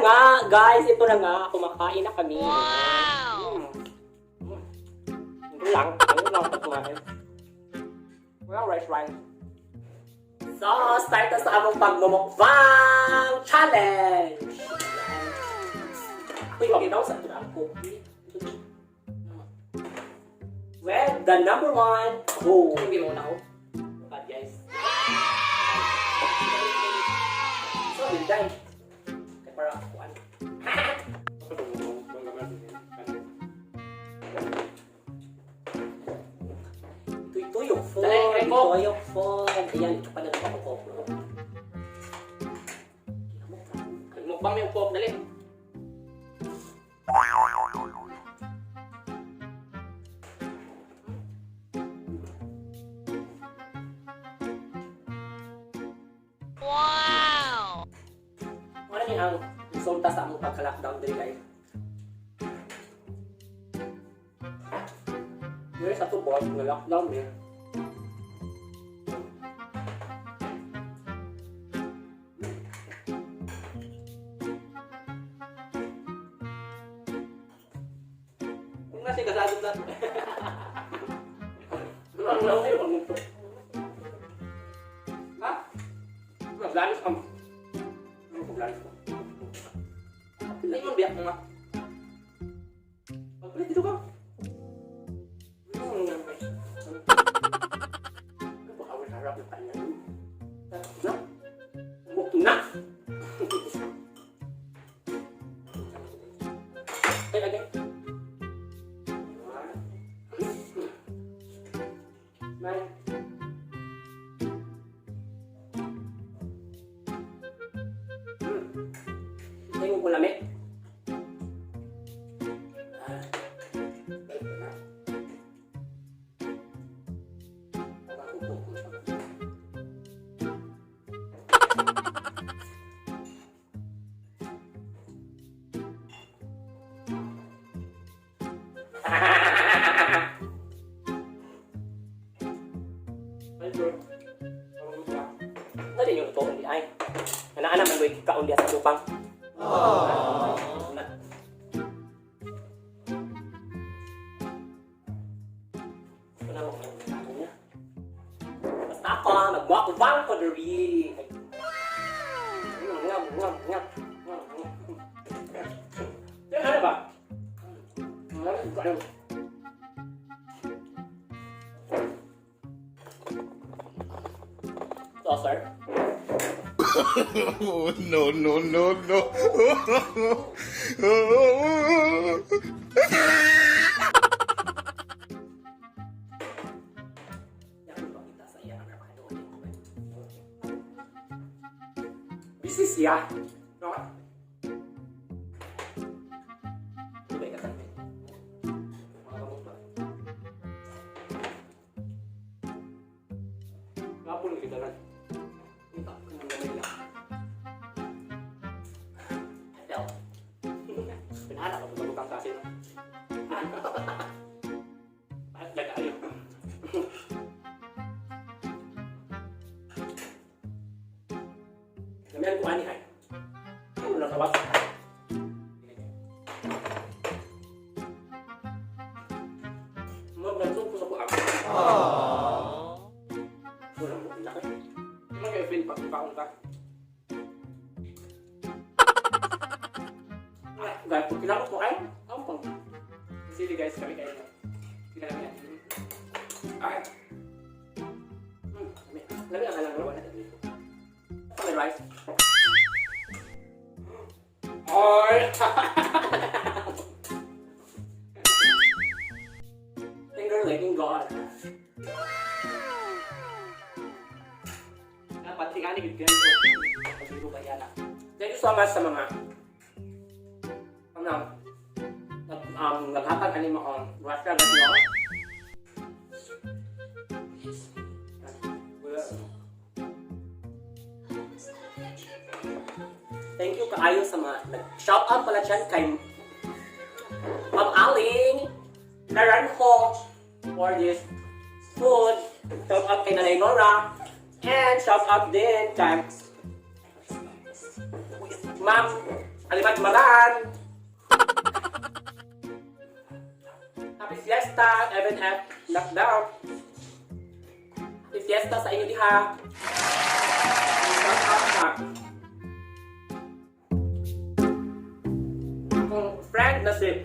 nga, guys. Ito na nga. Kumakain na kami. Wow! Ito lang. Ito lang ito kumain. Walang rice. So, start na sa among pagmumukbang challenge! Uy, maginaw sa ito na ako. Well, the number one. Oh, hindi mo na ako. Bad guys. So, binday. Kaya para ako ano. Ito yung phone. Ito yung phone. Ayan, ito pa na ito ako. Mukbang yung phone, dali. Wow! Ano niya ang resulta sa among pagka-lockdown din guys? Ngayon sa tubos, na-lockdown din. Kung kasi kasadot na. Ang lang kayo, ang ito. Ha? Maglalis ka mo. Ano maglalis ka? Hindi mo biyak mo nga. Magpalit dito ka. Baka wala harap na tayo na. Na? Bukto na! Ay, lagay. Nine. Tingin ko lamig. Dali nyo ito, hindi ay. Anak-anak, may kaon diya sa lupang. Basta ako, nagmukbang ko diri. Yan, ano ba? So, sir? Oh, no. Busy siya. No? Baik ka tayo. Kapon kita lang. Minta ko ng gamay lang. Help. Pinahanap ako sa bukang kasi. Bakit nag-ayo? Gamihan ko ani ay. Ano na tawag? Mag-nagsup ko sa buhang. Wala mo pinaka. Ano kayo pin pagkaon ka? Guys, pag kinakot mo kayo, ampang. Sige guys, kami kayo na. Sila kami yan. Ay. Lami ang alang naman natin dito. May rice. Oy! Finger licking God. Dapat tingani gid ganito. Pagbigo ba yan? Thank you so much sa mga naghatag ani mo on Russia na niyo. Thank you kaayo sa mga shout out pala dyan kay Ma'am Aling Naranjo for this food. Shout out kay Nanay Nora. And shout out din kay Ma'am Alimat Maran! Happy Fiesta, FNF, lockdown. Happy Fiesta sa inyo diha. Shout out sa akong friend na si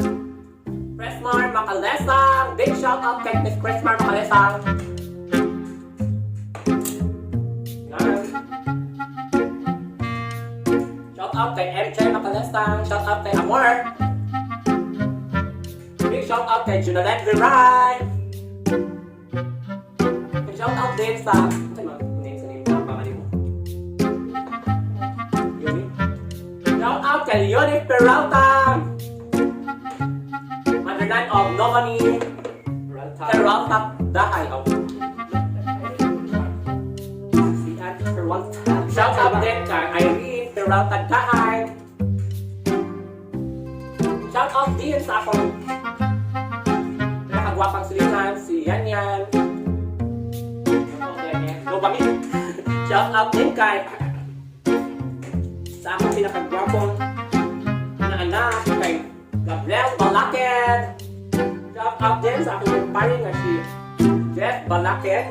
Cresmar Macalesang. Big shout out kay Miss Cresmar Macalesang. Shout out kay MJ Macalesang. Shout out kay Amor. Big shout out kay Junalet Viray. Big shout out din sa shout out kay Leonie Peralta. Motherland of Novani Peralta Dahay. Shout out din kay Irene Peralta Dahay. Shout out din sa akong nakagwapang sulitan, si Yan. Shout out din kay sa akong pinakagwapong na anak kay Gabriel Balaken. Shout out din sa akong kumpare na si Jeff Balaken.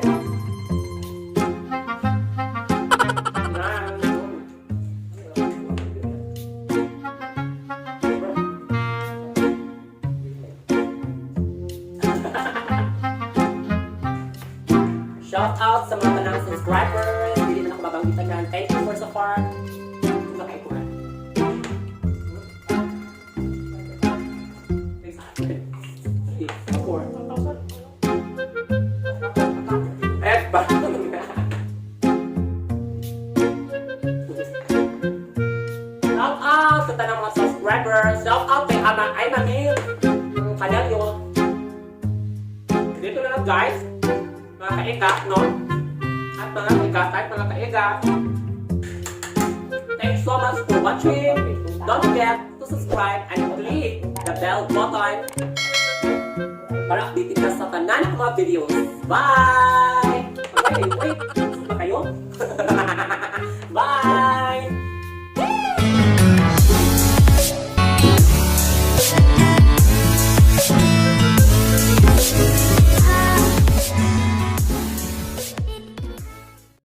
Shout out sa mga tanang subscribers. Hindi na ako mabanggitan yan. Thank you for so far. Okay, ko yan. Shout out sa tanang mga subscribers. Shout out kay Ay Mamil. Kanalyo. Dito na lang guys. Mga kaigak, no? At mga kaigat, mga kaigak. Thanks so much for watching. Don't forget to subscribe and click the bell button para updated ka sa tanan ng mga videos. Bye! Okay, wait. Gusto ba kayo?